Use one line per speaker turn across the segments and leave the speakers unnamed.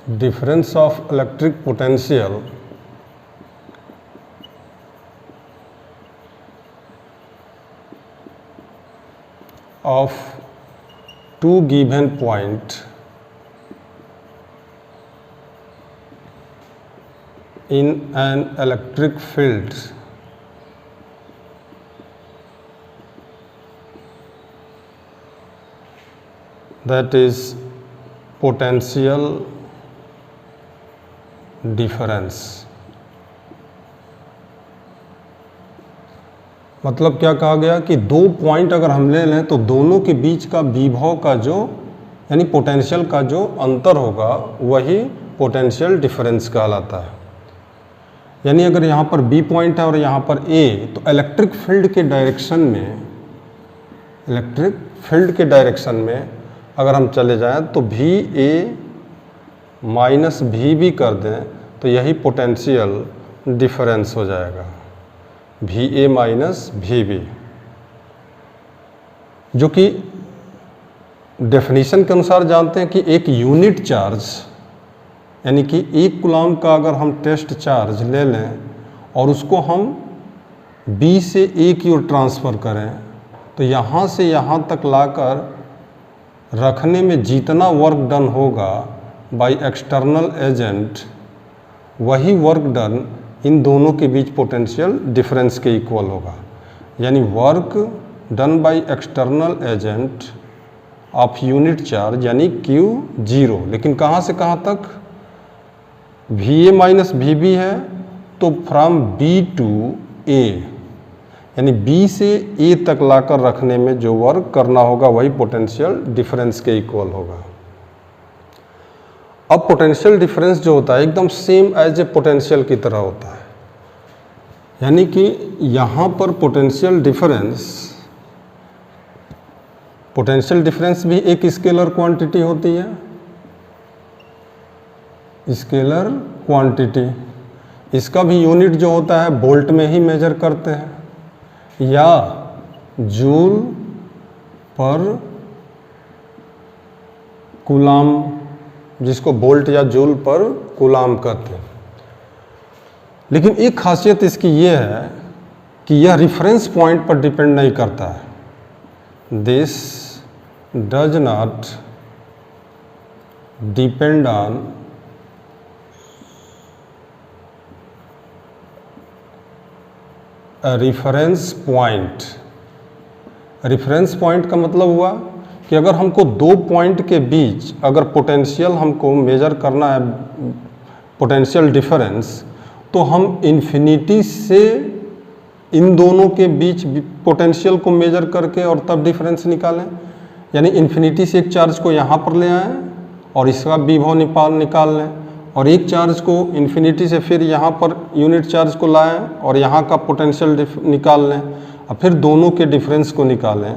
difference of electric potential of two given point in an electric field that is potential difference। मतलब क्या कहा गया कि दो पॉइंट अगर हम ले लें तो दोनों के बीच का विभव का जो यानी पोटेंशियल का जो अंतर होगा वही पोटेंशियल डिफरेंस कहलाता है। यानी अगर यहाँ पर बी पॉइंट है और यहाँ पर ए, तो इलेक्ट्रिक फील्ड के डायरेक्शन में अगर हम चले जाएं तो भी ए माइनस भी बी कर दें तो यही पोटेंशियल डिफरेंस हो जाएगा, भी ए माइनस भी बी, जो कि डेफिनेशन के अनुसार जानते हैं कि एक यूनिट चार्ज यानी कि 1 कूलम्ब का अगर हम टेस्ट चार्ज ले लें और उसको हम बी से ए की ओर ट्रांसफ़र करें तो यहाँ से यहाँ तक लाकर रखने में जितना वर्क डन होगा बाय एक्सटर्नल एजेंट वही वर्क डन इन दोनों के बीच पोटेंशियल डिफरेंस के इक्वल होगा। यानी work done by external agent of unit charge यानी Q0, लेकिन कहाँ से कहाँ तक, भी ए माइनस भी बी है तो फ्रॉम बी टू ए, यानी बी से ए तक लाकर रखने में जो वर्क करना होगा वही पोटेंशियल डिफरेंस के इक्वल होगा। अब पोटेंशियल डिफरेंस जो होता है एकदम सेम एज ए पोटेंशियल की तरह होता है, यानी कि यहाँ पर पोटेंशियल डिफरेंस भी एक स्केलर क्वांटिटी होती है, स्केलर क्वांटिटी। इसका भी यूनिट जो होता है वोल्ट में ही मेजर करते हैं या जूल पर कूलम्ब, जिसको वोल्ट या जूल पर कूलम्ब कहते हैं। लेकिन एक खासियत इसकी ये है कि यह रेफरेंस पॉइंट पर डिपेंड नहीं करता है। This does not depend on reference point. Reference point का मतलब हुआ कि अगर हमको दो पॉइंट के बीच अगर पोटेंशियल हमको मेजर करना है, पोटेंशियल डिफरेंस, तो हम इन्फिनिटी से इन दोनों के बीच पोटेंशियल को मेजर करके और तब डिफरेंस निकालें। यानी इन्फिनिटी से एक चार्ज को यहाँ पर ले आएँ और इसका विभव निकाल लें, और एक चार्ज को इन्फिनिटी से फिर यहाँ पर यूनिट चार्ज को लाएं और यहाँ का पोटेंशियल निकाल लें और फिर दोनों के डिफरेंस को निकालें,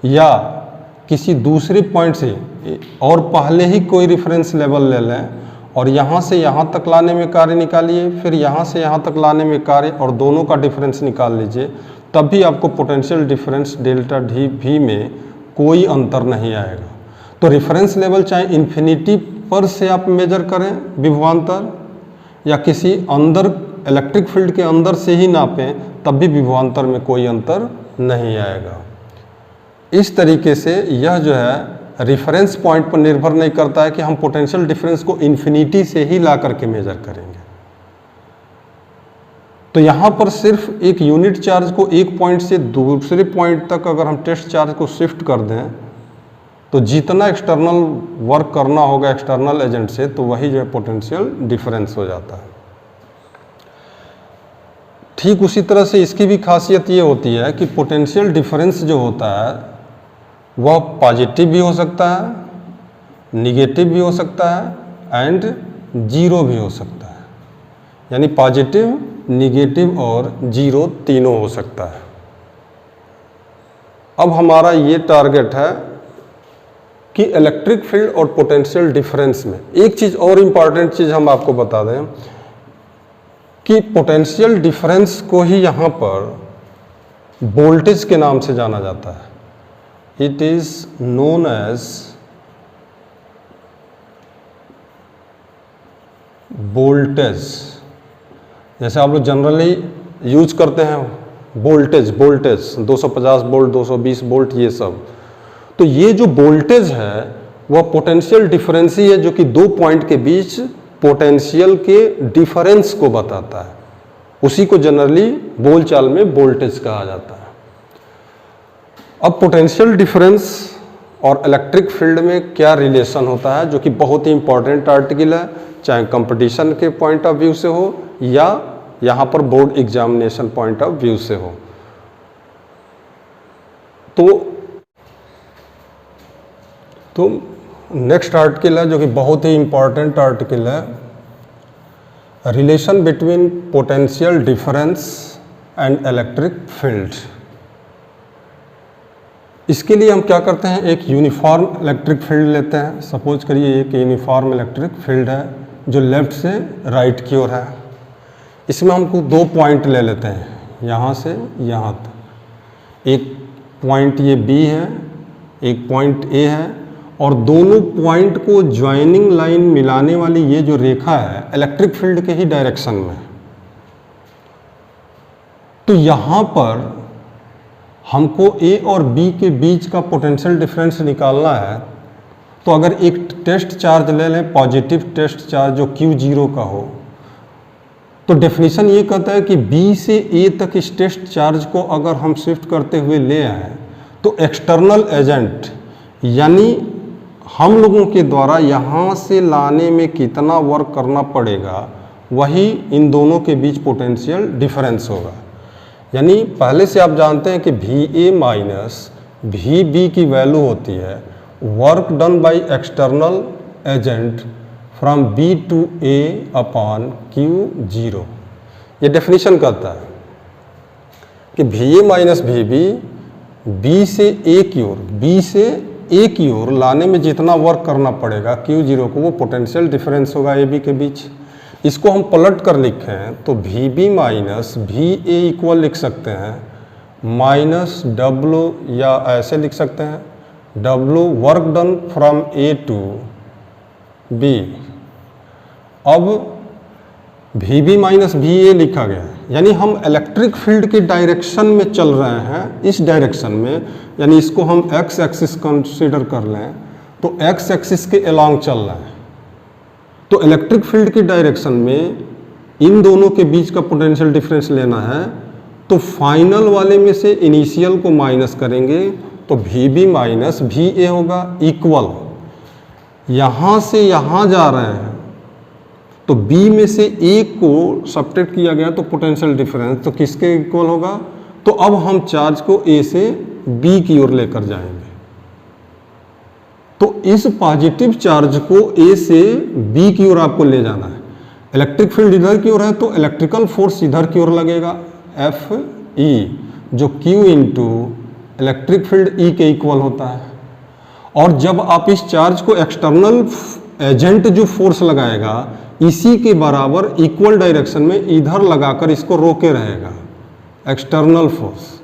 या किसी दूसरे पॉइंट से और पहले ही कोई रेफरेंस लेवल ले लें और यहाँ से यहाँ तक लाने में कार्य निकालिए, फिर यहाँ से यहाँ तक लाने में कार्य और दोनों का डिफरेंस निकाल लीजिए, तब भी आपको पोटेंशियल डिफरेंस डेल्टा डी भी में कोई अंतर नहीं आएगा। तो रेफरेंस लेवल चाहे इन्फिनिटी पर से आप मेजर करें विभवांतर या किसी अंदर इलेक्ट्रिक फील्ड के अंदर से ही नापें, तब भी विभवांतर में कोई अंतर नहीं आएगा। इस तरीके से यह जो है रेफरेंस पॉइंट पर निर्भर नहीं करता है कि हम पोटेंशियल डिफरेंस को इन्फिनिटी से ही ला करके मेजर करेंगे। तो यहाँ पर सिर्फ एक यूनिट चार्ज को एक पॉइंट से दूसरे पॉइंट तक अगर हम टेस्ट चार्ज को शिफ्ट कर दें तो जितना एक्सटर्नल वर्क करना होगा एक्सटर्नल एजेंट से, तो वही जो है पोटेंशियल डिफरेंस हो जाता है। ठीक उसी तरह से इसकी भी खासियत ये होती है कि पोटेंशियल डिफरेंस जो होता है वह पॉजिटिव भी हो सकता है, निगेटिव भी हो सकता है एंड जीरो भी हो सकता है। यानी पॉजिटिव, निगेटिव और जीरो तीनों हो सकता है। अब हमारा ये टारगेट है कि इलेक्ट्रिक फील्ड और पोटेंशियल डिफरेंस में एक चीज़ और इम्पॉर्टेंट चीज़ हम आपको बता दें कि पोटेंशियल डिफरेंस को ही यहाँ पर वोल्टेज के नाम से जाना जाता है। It is known as voltage, जैसे आप लोग जनरली यूज करते हैं वोल्टेज 250 वोल्ट 220 वोल्ट ये सब, तो ये जो वोल्टेज है वह पोटेंशियल डिफरेंस ही है जो कि दो पॉइंट के बीच पोटेंशियल के डिफरेंस को बताता है, उसी को जनरली बोलचाल में वोल्टेज कहा जाता है। अब पोटेंशियल डिफरेंस और इलेक्ट्रिक फील्ड में क्या रिलेशन होता है, जो कि बहुत ही इंपॉर्टेंट आर्टिकल है, चाहे कंपटीशन के पॉइंट ऑफ व्यू से हो या यहाँ पर board examination point of view से हो। तो नेक्स्ट आर्टिकल है जो कि बहुत ही इंपॉर्टेंट आर्टिकल है, relation between potential difference and electric field. इसके लिए हम क्या करते हैं, एक यूनिफॉर्म इलेक्ट्रिक फील्ड लेते हैं। सपोज करिए एक यूनिफॉर्म इलेक्ट्रिक फील्ड है जो लेफ्ट से राइट की ओर है। इसमें हमको दो पॉइंट ले लेते हैं, यहाँ से यहाँ तक। एक पॉइंट ये बी है, एक पॉइंट ए है, और दोनों पॉइंट को ज्वाइनिंग लाइन मिलाने वाली ये जो रेखा है इलेक्ट्रिक फील्ड के ही डायरेक्शन में। तो यहाँ पर हमको ए और बी के बीच का पोटेंशियल डिफरेंस निकालना है। तो अगर एक टेस्ट चार्ज ले लें, पॉजिटिव टेस्ट चार्ज जो Q0 का हो, तो डेफिनेशन ये कहता है कि B से A तक इस टेस्ट चार्ज को अगर हम शिफ्ट करते हुए ले आए तो एक्सटर्नल एजेंट यानी हम लोगों के द्वारा यहाँ से लाने में कितना वर्क करना पड़ेगा, वही इन दोनों के बीच पोटेंशियल डिफरेंस होगा। यानी पहले से आप जानते हैं कि VA माइनस VB की वैल्यू होती है work done by external agent from B to A upon Q0। ये डेफिनेशन कहता है कि VA माइनस VB B से A की ओर लाने में जितना वर्क करना पड़ेगा Q0 को, वो पोटेंशियल डिफरेंस होगा AB के बीच। इसको हम पलट कर लिखें तो VB माइनस VA इक्वल लिख सकते हैं माइनस W, या ऐसे लिख सकते हैं W work done from A to B। अब VB माइनस VA लिखा गया है, यानी हम इलेक्ट्रिक फील्ड के डायरेक्शन में चल रहे हैं, इस डायरेक्शन में, यानी इसको हम एक्स एक्सिस कंसीडर कर लें तो एक्स एक्सिस के अलोंग चल रहे हैं। तो इलेक्ट्रिक फील्ड के डायरेक्शन में इन दोनों के बीच का पोटेंशियल डिफरेंस लेना है, तो फाइनल वाले में से इनिशियल को माइनस करेंगे तो VB माइनस VA होगा इक्वल, यहाँ से यहाँ जा रहे हैं तो B में से A को सब्ट्रैक्ट किया गया तो पोटेंशियल डिफरेंस तो किसके इक्वल होगा। तो अब हम चार्ज को A से B की ओर लेकर जाएंगे, तो इस पॉजिटिव चार्ज को A से B की ओर आपको ले जाना है। इलेक्ट्रिक फील्ड इधर की ओर है तो इलेक्ट्रिकल फोर्स इधर की ओर लगेगा FE, जो Q into electric field E के इक्वल होता है। और जब आप इस चार्ज को एक्सटर्नल एजेंट जो फोर्स लगाएगा इसी के बराबर इक्वल डायरेक्शन में इधर लगाकर इसको रोके रहेगा, एक्सटर्नल फोर्स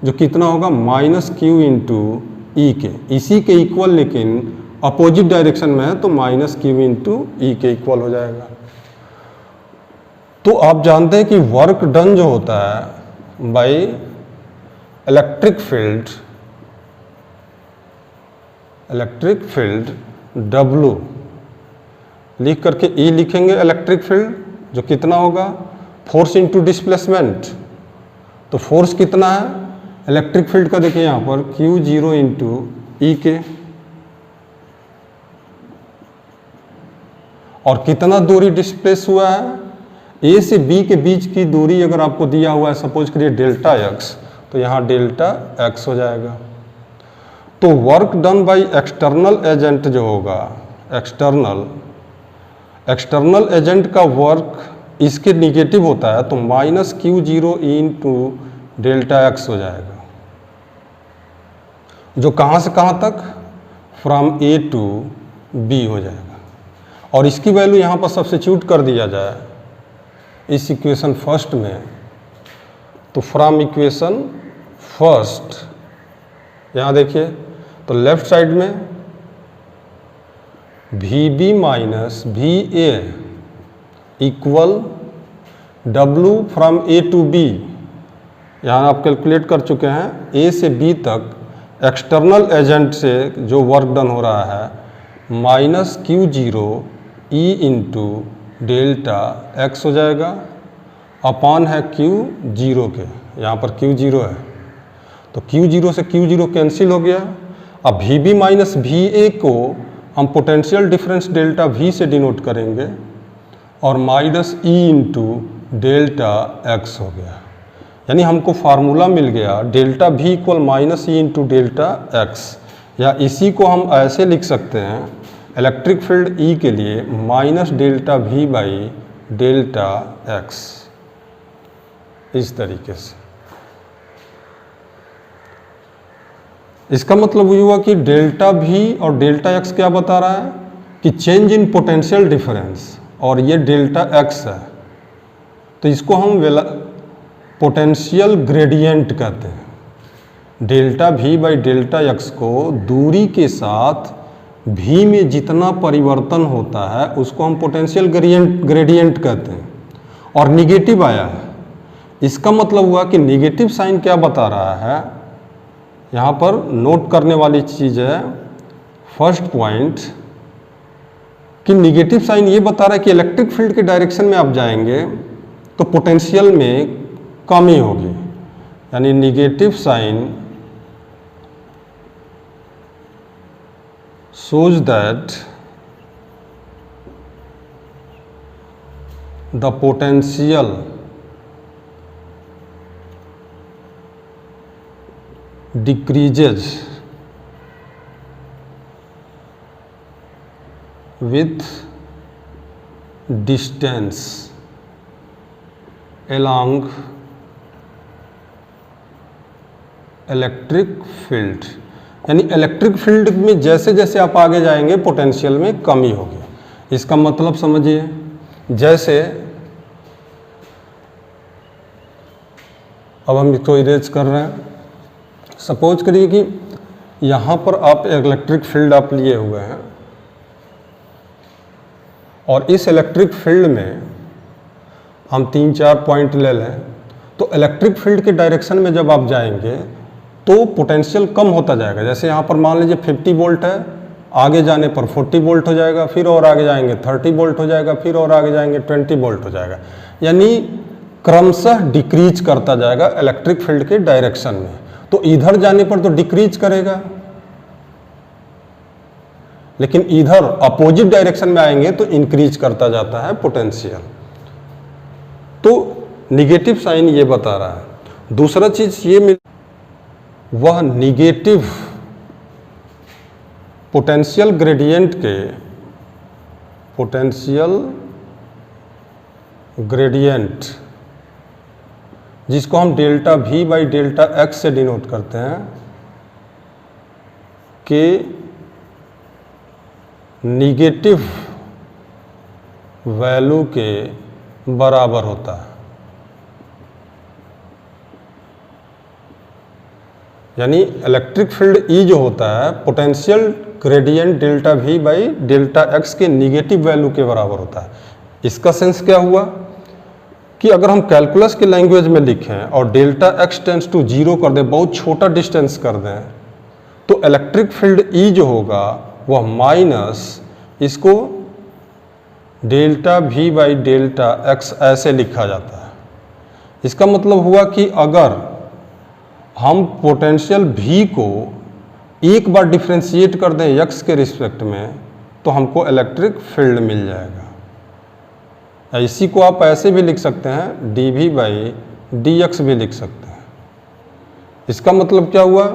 जो कितना होगा माइनस Q इंटू ई के, इसी के इक्वल लेकिन अपोजिट डायरेक्शन में है तो माइनस Q इंटू ई के इक्वल हो जाएगा। तो आप जानते हैं कि वर्क डन जो होता है बाय इलेक्ट्रिक फील्ड W लिख करके E लिखेंगे इलेक्ट्रिक फील्ड जो कितना होगा फोर्स इंटू डिस्प्लेसमेंट। तो फोर्स कितना है इलेक्ट्रिक फील्ड का, देखिए यहाँ पर Q0 इंटू ई के, और कितना दूरी डिस्प्लेस हुआ है A से B के बीच की दूरी अगर आपको दिया हुआ है सपोज करिए डेल्टा x, तो यहाँ डेल्टा x हो जाएगा। तो work done by external agent जो होगा, एक्सटर्नल एजेंट का वर्क इसके निगेटिव होता है तो minus Q0 into delta x हो जाएगा, जो कहाँ से कहाँ तक फ्रॉम A टू B हो जाएगा। और इसकी वैल्यू यहाँ पर सब्स्टिट्यूट कर दिया जाए इस इक्वेशन फर्स्ट में, तो फ्रॉम इक्वेशन फर्स्ट यहाँ देखिए तो लेफ्ट साइड में VB minus VA equal W from A to B, यहाँ आप कैलकुलेट कर चुके हैं, A से B तक एक्सटर्नल एजेंट से जो वर्क डन हो रहा है minus Q0 E into delta x हो जाएगा, अपान है Q0 के, यहाँ पर Q0 है तो Q0 से Q0 कैंसिल हो गया। अब VB माइनस VA को हम पोटेंशियल डिफरेंस डेल्टा V से डिनोट करेंगे और minus E into delta x हो गया, यानी हमको फार्मूला मिल गया delta V equal minus E into delta x, या इसी को हम ऐसे लिख सकते हैं इलेक्ट्रिक फील्ड E के लिए minus delta V by delta x, इस तरीके से। इसका मतलब ये हुआ कि डेल्टा V और डेल्टा एक्स क्या बता रहा है कि चेंज इन पोटेंशियल डिफरेंस, और ये डेल्टा एक्स है तो इसको हम पोटेंशियल ग्रेडियंट कहते हैं। Delta V by delta x को दूरी के साथ V में जितना परिवर्तन होता है उसको हम पोटेंशियल ग्रेडियंट कहते हैं, और निगेटिव आया है। इसका मतलब हुआ कि निगेटिव साइन क्या बता रहा है, यहाँ पर नोट करने वाली चीज़ है फर्स्ट पॉइंट कि निगेटिव साइन ये बता रहा है कि इलेक्ट्रिक फील्ड के डायरेक्शन में आप जाएंगे तो पोटेंशियल में कमी होगी, यानी negative sign shows that the potential decreases with distance along electric field, यानी इलेक्ट्रिक फील्ड में जैसे जैसे आप आगे जाएंगे पोटेंशियल में कमी होगी। इसका मतलब समझिए, जैसे अब हम इसको इरेज कर रहे हैं, सपोज करिए कि यहाँ पर आप इलेक्ट्रिक फील्ड आप लिए हुए हैं और इस इलेक्ट्रिक फील्ड में हम 3-4 पॉइंट ले लें, तो इलेक्ट्रिक फील्ड के डायरेक्शन में जब आप जाएंगे तो पोटेंशियल कम होता जाएगा। जैसे यहाँ पर मान लीजिए 50 वोल्ट है, आगे जाने पर 40 वोल्ट हो जाएगा, फिर और आगे जाएंगे 30 वोल्ट हो जाएगा, फिर और आगे जाएंगे 20 वोल्ट हो जाएगा, यानी क्रमशः डिक्रीज करता जाएगा इलेक्ट्रिक फील्ड के डायरेक्शन में। तो इधर जाने पर तो डिक्रीज करेगा, लेकिन इधर अपोजिट डायरेक्शन में आएंगे तो इंक्रीज करता जाता है पोटेंशियल। तो निगेटिव साइन ये बता रहा है। दूसरा चीज ये मिल, वह निगेटिव पोटेंशियल ग्रेडियंट के पोटेंशियल ग्रेडियंट जिसको हम delta V by delta x से डिनोट करते हैं के निगेटिव वैल्यू के बराबर होता है। यानी इलेक्ट्रिक फील्ड E जो होता है potential gradient delta V by delta X के निगेटिव वैल्यू के बराबर होता है। इसका सेंस क्या हुआ कि अगर हम कैलकुलस के लैंग्वेज में लिखें और डेल्टा एक्स टेंस टू 0 कर दें, बहुत छोटा डिस्टेंस कर दें, तो इलेक्ट्रिक फील्ड E जो होगा वह माइनस इसको delta V by delta x ऐसे लिखा जाता है। इसका मतलब हुआ कि अगर हम पोटेंशियल V को एक बार डिफ्रेंशिएट कर दें x के रिस्पेक्ट में तो हमको इलेक्ट्रिक फील्ड मिल जाएगा। इसी को आप ऐसे भी लिख सकते हैं, dV बाई dx भी लिख सकते हैं। इसका मतलब क्या हुआ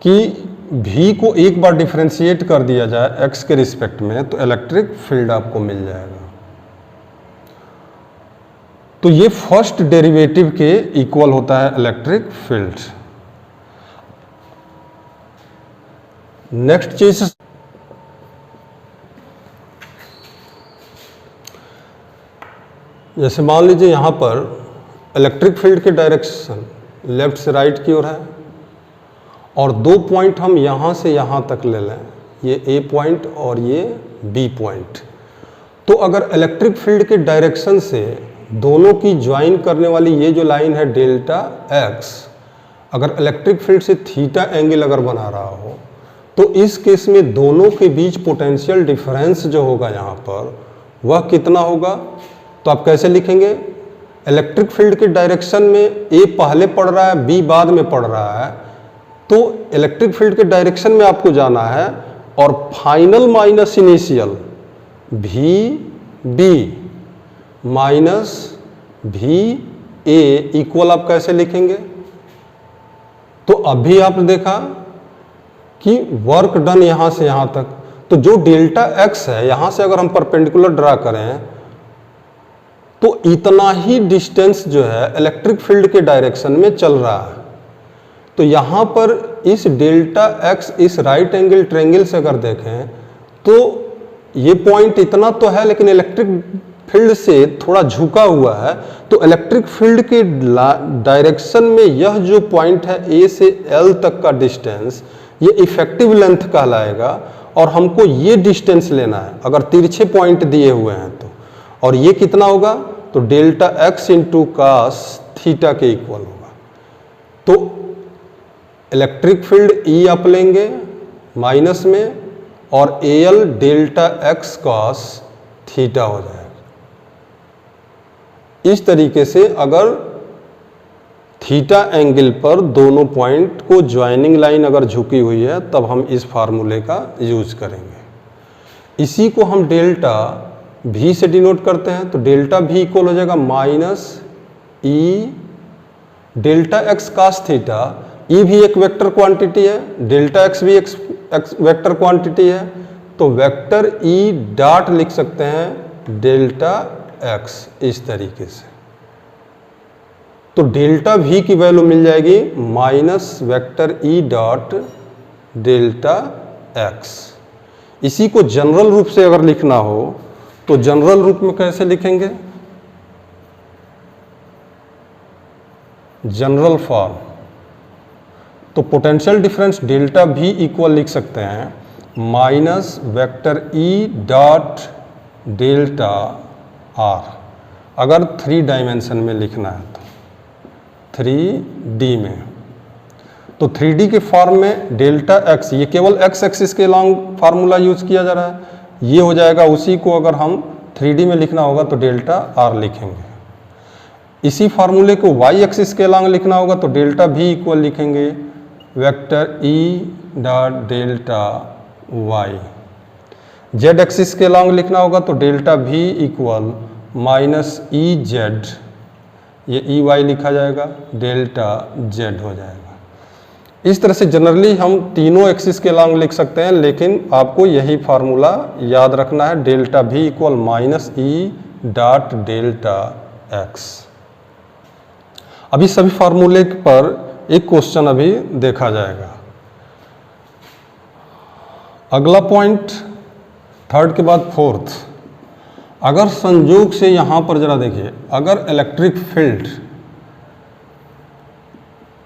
कि V को एक बार डिफ्रेंशिएट कर दिया जाए x के रिस्पेक्ट में तो इलेक्ट्रिक फील्ड आपको मिल जाएगा। तो ये फर्स्ट डेरिवेटिव के इक्वल होता है इलेक्ट्रिक फील्ड। नेक्स्ट चीज, जैसे मान लीजिए यहाँ पर इलेक्ट्रिक फील्ड के डायरेक्शन लेफ्ट से राइट की ओर है और 2 पॉइंट हम यहाँ से यहाँ तक ले लें, ये A पॉइंट और ये B पॉइंट। तो अगर इलेक्ट्रिक फील्ड के डायरेक्शन से दोनों की ज्वाइन करने वाली ये जो लाइन है डेल्टा एक्स, अगर इलेक्ट्रिक फील्ड से थीटा एंगल अगर बना रहा हो तो इस केस में दोनों के बीच पोटेंशियल डिफरेंस जो होगा यहाँ पर वह कितना होगा। तो आप कैसे लिखेंगे, इलेक्ट्रिक फील्ड के डायरेक्शन में ए पहले पड़ रहा है, बी बाद में पड़ रहा है, तो इलेक्ट्रिक फील्ड के डायरेक्शन में आपको जाना है और final minus initial V B minus V A equal आप कैसे लिखेंगे। तो अभी आपने देखा कि वर्क डन यहां से यहां तक, तो जो डेल्टा एक्स है यहां से अगर हम परपेंडिकुलर ड्रा करें तो इतना ही डिस्टेंस जो है इलेक्ट्रिक फील्ड के डायरेक्शन में चल रहा है। तो यहां पर इस डेल्टा एक्स इस राइट एंगल ट्रायंगल से अगर देखें तो ये पॉइंट इतना तो है लेकिन इलेक्ट्रिक फील्ड से थोड़ा झुका हुआ है, तो इलेक्ट्रिक फील्ड के डायरेक्शन में यह जो पॉइंट है ए से एल तक का डिस्टेंस ये इफेक्टिव लेंथ कहलाएगा और हमको ये डिस्टेंस लेना है अगर तिरछे पॉइंट दिए हुए हैं तो, और ये कितना होगा तो delta X into cos theta के इक्वल होगा। तो इलेक्ट्रिक फील्ड ई आप लेंगे माइनस में और A L delta x cos theta हो जाएगा। इस तरीके से अगर थीटा एंगल पर दोनों पॉइंट को ज्वाइनिंग लाइन अगर झुकी हुई है तब हम इस फार्मूले का यूज करेंगे। इसी को हम डेल्टा भी से डिनोट करते हैं, तो डेल्टा भी इक्वल हो जाएगा minus E delta X cos theta. E भी एक वेक्टर क्वांटिटी है, डेल्टा एक्स भी एक वेक्टर क्वांटिटी है, तो वेक्टर ई डॉट लिख सकते हैं डेल्टा एक्स इस तरीके से। तो डेल्टा भी की वैल्यू मिल जाएगी minus vector E dot delta x. इसी को जनरल रूप से अगर लिखना हो तो जनरल रूप में कैसे लिखेंगे, जनरल फॉर्म, तो पोटेंशियल डिफरेंस डेल्टा भी इक्वल लिख सकते हैं minus vector E dot delta R, अगर 3 डायमेंशन में लिखना है तो 3D में। तो 3D के फॉर्म में डेल्टा एक्स, ये केवल एक्स एक्सिस के लॉन्ग फार्मूला यूज किया जा रहा है, ये हो जाएगा। उसी को अगर हम 3D में लिखना होगा तो डेल्टा आर लिखेंगे। इसी फार्मूले को वाई एक्सिस के लॉन्ग लिखना होगा तो डेल्टा भी इक्वल लिखेंगे vector E dot delta Y. Z axis के लॉन्ग लिखना होगा तो डेल्टा भी इक्वल माइनस ई जेड, ये ई वाई लिखा जाएगा, डेल्टा जेड हो जाएगा। इस तरह से जनरली हम तीनों एक्सिस के लॉन्ग लिख सकते हैं, लेकिन आपको यही फार्मूला याद रखना है, डेल्टा भी इक्वल माइनस ई डॉट डेल्टा एक्स। अभी सभी फार्मूले पर एक क्वेश्चन अभी देखा जाएगा। अगला पॉइंट थर्ड के बाद फोर्थ, अगर संयोग से यहां पर जरा देखिए, अगर इलेक्ट्रिक फील्ड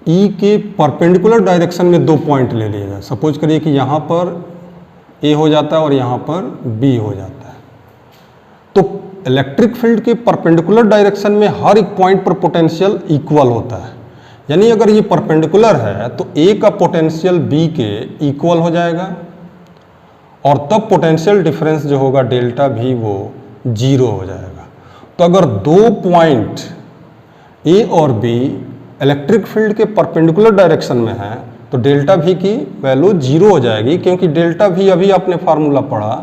ई के परपेंडिकुलर डायरेक्शन में 2 पॉइंट ले लिए जाए, सपोज करिए कि यहां पर ए हो जाता है और यहां पर बी हो जाता है, तो इलेक्ट्रिक फील्ड के परपेंडिकुलर डायरेक्शन में हर एक पॉइंट पर पोटेंशियल इक्वल होता है। यानी अगर ये परपेंडिकुलर है तो ए का पोटेंशियल बी के इक्वल हो जाएगा और तब पोटेंशियल डिफरेंस जो होगा डेल्टा भी वो 0 हो जाएगा। तो अगर 2 पॉइंट ए और बी इलेक्ट्रिक फील्ड के परपेंडिकुलर डायरेक्शन में है तो डेल्टा भी की वैल्यू 0 हो जाएगी, क्योंकि डेल्टा भी अभी आपने फार्मूला पढ़ा,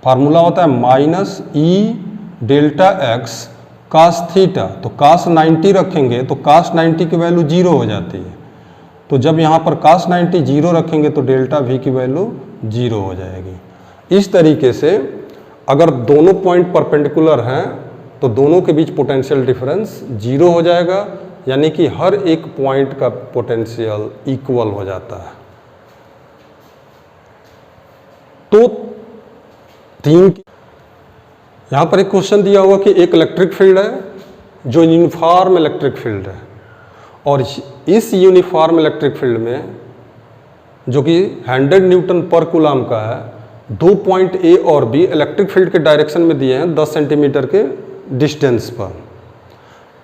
फार्मूला होता है minus E delta X cos theta. तो कास 90 रखेंगे तो कास 90 की वैल्यू 0 हो जाती है, तो जब यहाँ पर कास 90 0 रखेंगे तो डेल्टा भी की वैल्यू 0 हो जाएगी। इस तरीके से अगर दोनों पॉइंट परपेंडिकुलर हैं तो दोनों के बीच पोटेंशियल डिफरेंस 0 हो जाएगा, यानी कि हर एक पॉइंट का पोटेंशियल इक्वल हो जाता है। तो 3 यहाँ पर एक क्वेश्चन दिया हुआ कि एक इलेक्ट्रिक फील्ड है जो यूनिफॉर्म इलेक्ट्रिक फील्ड है, और इस यूनिफॉर्म इलेक्ट्रिक फील्ड में जो कि 100 न्यूटन पर कूलम का है, दो पॉइंट ए और बी इलेक्ट्रिक फील्ड के डायरेक्शन में दिए हैं 10 सेंटीमीटर के डिस्टेंस पर।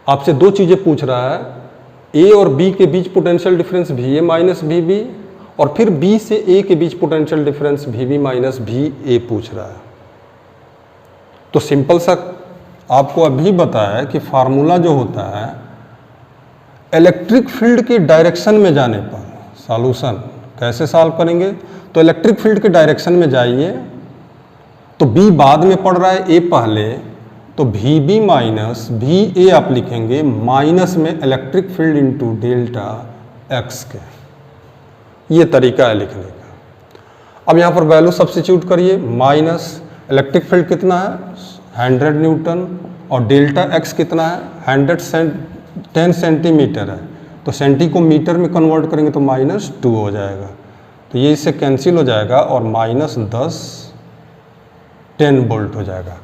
आपसे दो चीज़ें पूछ रहा है, ए और बी के बीच potential difference V A minus V B, और फिर बी से ए के बीच potential difference V B minus V A पूछ रहा है। तो सिंपल सा आपको अभी बताया कि फार्मूला जो होता है इलेक्ट्रिक फील्ड के डायरेक्शन में जाने पर सॉल्यूशन कैसे सॉल्व करेंगे। तो इलेक्ट्रिक फील्ड के डायरेक्शन में जाइए, तो बी बाद में पड़ रहा है, ए पहले, तो V B minus V A आप लिखेंगे माइनस में electric field into delta X के। ये तरीका है लिखने का। अब यहाँ पर वैल्यू सब्स्टिट्यूट करिए, माइनस इलेक्ट्रिक फील्ड कितना है 100 न्यूटन और डेल्टा एक्स कितना है 10 सेंटीमीटर है, तो सेंटी को मीटर में कन्वर्ट करेंगे तो -2 हो जाएगा। तो ये इससे कैंसिल हो जाएगा और -10 वोल्ट हो जाएगा।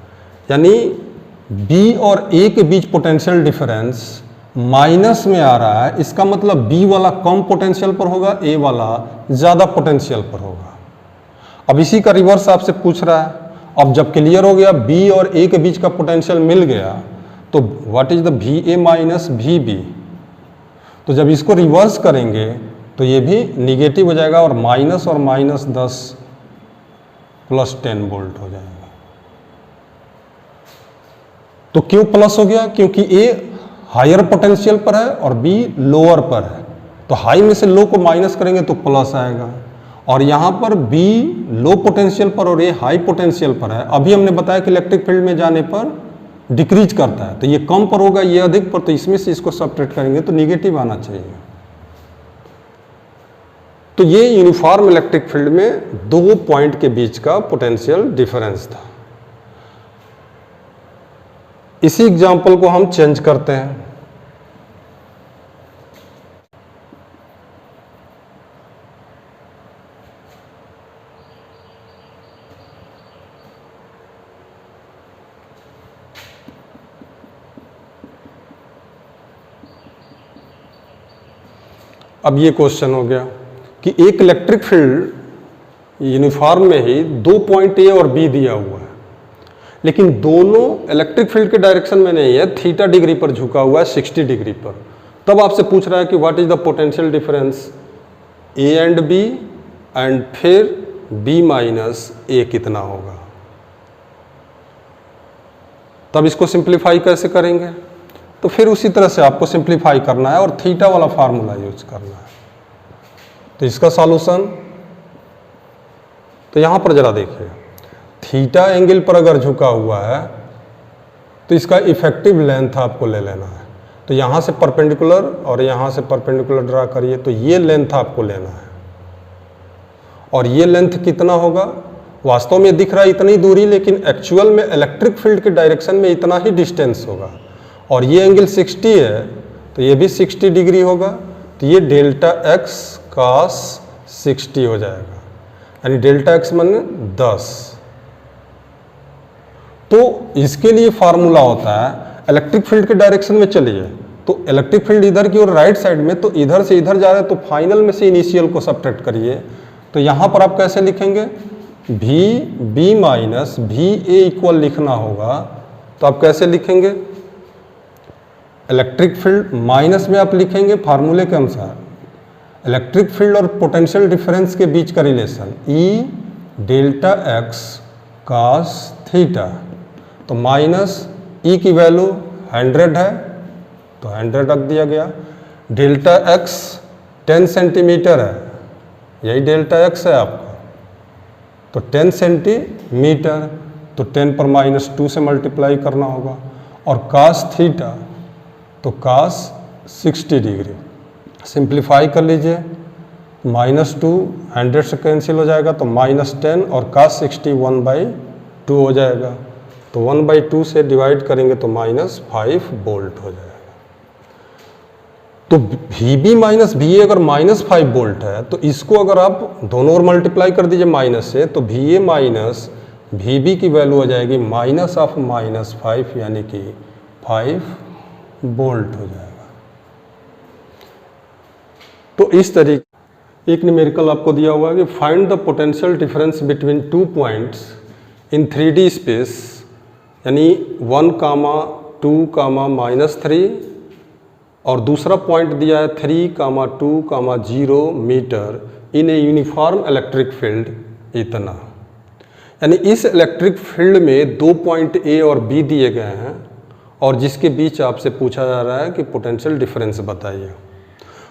यानी बी और ए के बीच पोटेंशियल डिफरेंस माइनस में आ रहा है, इसका मतलब बी वाला कम पोटेंशियल पर होगा, ए वाला ज़्यादा पोटेंशियल पर होगा। अब इसी का रिवर्स आपसे पूछ रहा है। अब जब क्लियर हो गया बी और ए के बीच का पोटेंशियल मिल गया, तो what is the V A minus V B. तो जब इसको रिवर्स करेंगे तो ये भी निगेटिव हो जाएगा और माइनस और -10 +10 वोल्ट हो जाएगा। तो क्यों प्लस हो गया? क्योंकि ए हायर पोटेंशियल पर है और बी लोअर पर है, तो हाई में से लो को माइनस करेंगे तो प्लस आएगा। और यहाँ पर बी लो पोटेंशियल पर और ए हाई पोटेंशियल पर है। अभी हमने बताया कि इलेक्ट्रिक फील्ड में जाने पर डिक्रीज करता है, तो ये कम पर होगा, ये अधिक पर, तो इसमें से इसको सब्ट्रैक्ट करेंगे तो निगेटिव आना चाहिए। तो ये यूनिफॉर्म इलेक्ट्रिक फील्ड में दो पॉइंट के बीच का पोटेंशियल डिफरेंस था। इसी एग्जाम्पल को हम चेंज करते हैं। अब ये क्वेश्चन हो गया कि एक इलेक्ट्रिक फील्ड यूनिफॉर्म में ही दो पॉइंट ए और बी दिया हुआ है, लेकिन दोनों इलेक्ट्रिक फील्ड के डायरेक्शन में नहीं है, थीटा डिग्री पर झुका हुआ है 60 डिग्री पर। तब आपसे पूछ रहा है कि what is the potential difference A and B, and फिर बी माइनस ए कितना होगा। तब इसको सिंप्लीफाई कैसे करेंगे? तो फिर उसी तरह से आपको सिंप्लीफाई करना है और थीटा वाला फार्मूला यूज करना है। तो इसका सॉल्यूशन, तो यहां पर जरा देखिए, थीटा एंगल पर अगर झुका हुआ है तो इसका इफेक्टिव लेंथ आपको ले लेना है। तो यहां से परपेंडिकुलर और यहां से परपेंडिकुलर ड्रा करिए, तो ये लेंथ आपको लेना है। और ये लेंथ कितना होगा? वास्तव में दिख रहा है इतनी दूरी, लेकिन एक्चुअल में इलेक्ट्रिक फील्ड के डायरेक्शन में इतना ही डिस्टेंस होगा। और ये एंगल 60 है, तो ये भी 60 डिग्री होगा, तो ये डेल्टा एक्स cos 60 हो जाएगा, यानी डेल्टा एक्स माने 10। तो इसके लिए फार्मूला होता है इलेक्ट्रिक फील्ड के डायरेक्शन में चलिए, तो इलेक्ट्रिक फील्ड इधर की ओर राइट साइड में, तो इधर से इधर जा रहा है, तो फाइनल में से इनिशियल को सब्ट्रैक्ट करिए। तो यहाँ पर आप कैसे लिखेंगे? V B minus V A equal लिखना होगा, तो आप कैसे लिखेंगे? इलेक्ट्रिक फील्ड माइनस में आप लिखेंगे फार्मूले के अनुसार इलेक्ट्रिक फील्ड और पोटेंशियल डिफरेंस के बीच का रिलेशन ई डेल्टा एक्स cos थीटा। तो माइनस ई की वैल्यू 100 है, तो 100 रख दिया गया। डेल्टा एक्स 10 सेंटीमीटर है, यही डेल्टा एक्स है आपका, तो 10 सेंटीमीटर, तो 10 पर -2 से मल्टीप्लाई करना होगा। और cos थीटा, तो cos 60 डिग्री। सिंप्लीफाई कर लीजिए, -2 100 से कैंसिल हो जाएगा, तो -10 और cos 60 1/2 हो जाएगा। तो 1/2 से डिवाइड करेंगे तो -5 वोल्ट हो जाएगा। तो V B minus V A अगर -5 वोल्ट है, तो इसको अगर आप दोनों ओर मल्टीप्लाई कर दीजिए माइनस से, तो V A minus V B की वैल्यू हो जाएगी -5, यानी कि 5 वोल्ट हो जाएगा। तो इस तरीके एक न्यूमेरिकल आपको दिया हुआ है कि find the potential difference between 2 points in 3D space, यानी 1, 2, -3 और दूसरा पॉइंट दिया है 3, 2, 0 metre in a uniform electric field इतना। यानी इस इलेक्ट्रिक फील्ड में 2 पॉइंट ए और बी दिए गए हैं और जिसके बीच आपसे पूछा जा रहा है कि पोटेंशियल डिफरेंस बताइए।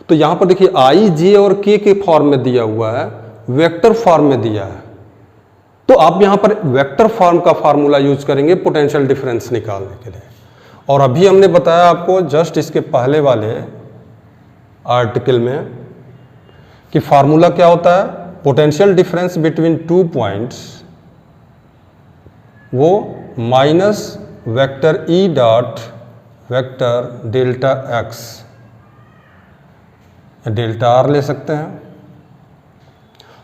तो यहाँ पर देखिए आई, जे और के फॉर्म में दिया हुआ है, वेक्टर फॉर्म में दिया है। तो आप यहाँ पर वेक्टर फॉर्म का फार्मूला यूज करेंगे पोटेंशियल डिफरेंस निकालने के लिए। और अभी हमने बताया आपको जस्ट इसके पहले वाले आर्टिकल में कि फार्मूला क्या होता है, पोटेंशियल डिफरेंस बिटवीन 2 पॉइंट्स वो minus vector E dot vector delta x, delta R ले सकते हैं।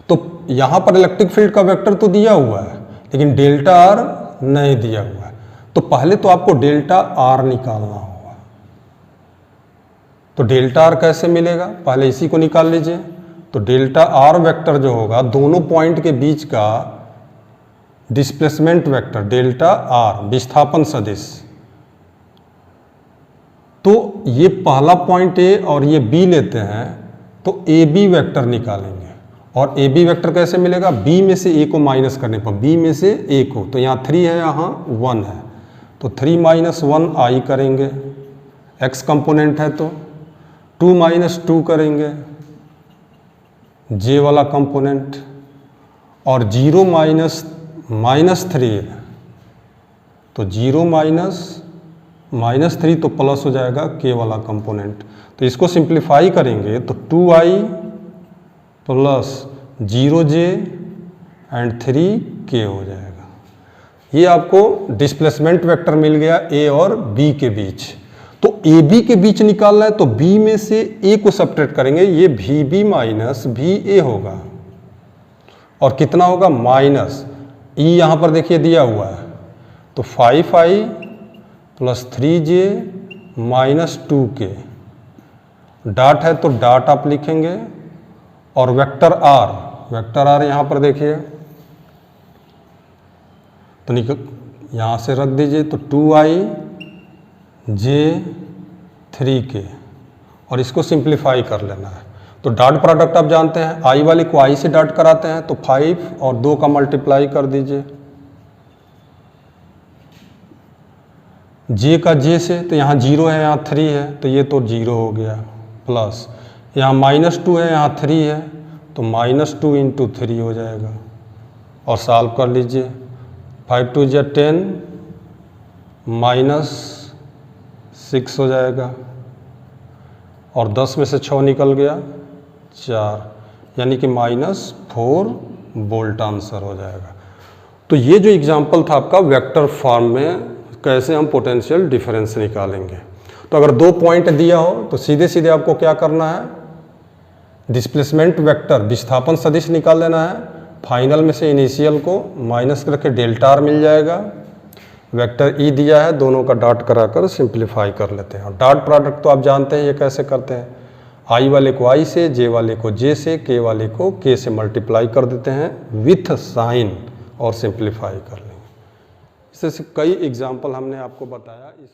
तो यहां पर इलेक्ट्रिक फील्ड का वेक्टर तो दिया हुआ है लेकिन डेल्टा आर नहीं दिया हुआ है। तो पहले तो आपको डेल्टा आर निकालना होगा। तो डेल्टा आर कैसे मिलेगा, पहले इसी को निकाल लीजिए। तो डेल्टा आर वेक्टर जो होगा दोनों पॉइंट के बीच का डिस्प्लेसमेंट वेक्टर डेल्टा आर, विस्थापन सदिश। तो ये पहला पॉइंट ए और ये बी लेते हैं तो ए बी वेक्टर निकालेंगे। और ए बी वेक्टर कैसे मिलेगा, बी में से ए को माइनस करने पर, बी में से ए को, तो यहाँ 3 है यहाँ 1 है, तो 3 - 1 आई करेंगे, एक्स कंपोनेंट है तो 2 - 2 करेंगे जे वाला कंपोनेंट, और 0 -3 है तो 0 - 3 तो प्लस हो जाएगा के वाला कंपोनेंट। तो इसको सिंप्लीफाई करेंगे तो 2i plus 0j and 3k हो जाएगा। ये आपको डिस्प्लेसमेंट वेक्टर मिल गया ए और बी के बीच। तो ए बी के बीच निकालना है तो बी में से ए को सब्ट्रैक्ट करेंगे, ये V B minus V A होगा और कितना होगा माइनस ई, यहाँ पर देखिए दिया हुआ है तो 5i plus 3j minus 2k, dot है तो डाट आप लिखेंगे और वेक्टर आर यहाँ पर देखिए तो यहाँ से रख दीजिए तो 2i j 3k और इसको सिंप्लीफाई कर लेना है। तो डॉट प्रोडक्ट आप जानते हैं, i वाले को i से डॉट कराते हैं तो 5 और 2 का मल्टीप्लाई कर दीजिए, j का j से, तो यहाँ 0 है यहाँ 3 है तो ये तो 0 हो गया, प्लस यहाँ -2 है यहाँ 3 है तो -2 × 3 हो जाएगा और सॉल्व कर लीजिए। 5 × 2 = 10 -6 हो जाएगा और 10 में से 6 निकल गया 4, यानी कि -4 वोल्ट आंसर हो जाएगा। तो ये जो एग्जाम्पल था आपका वेक्टर फॉर्म में कैसे हम पोटेंशियल डिफरेंस निकालेंगे। तो अगर 2 पॉइंट दिया हो तो सीधे सीधे आपको क्या करना है, डिस्प्लेसमेंट वेक्टर विस्थापन सदिश निकाल लेना है। फाइनल में से इनिशियल को माइनस करके डेल्टा आर मिल जाएगा, वेक्टर ई दिया है, दोनों का डॉट कराकर सिंप्लीफाई कर लेते हैं। और डॉट प्रोडक्ट तो आप जानते हैं ये कैसे करते हैं, आई वाले को आई से, जे वाले को जे से, के वाले को के से मल्टीप्लाई कर देते हैं विथ साइन और सिंप्लीफाई कर लेंगे। इससे कई एग्जाम्पल हमने आपको बताया इस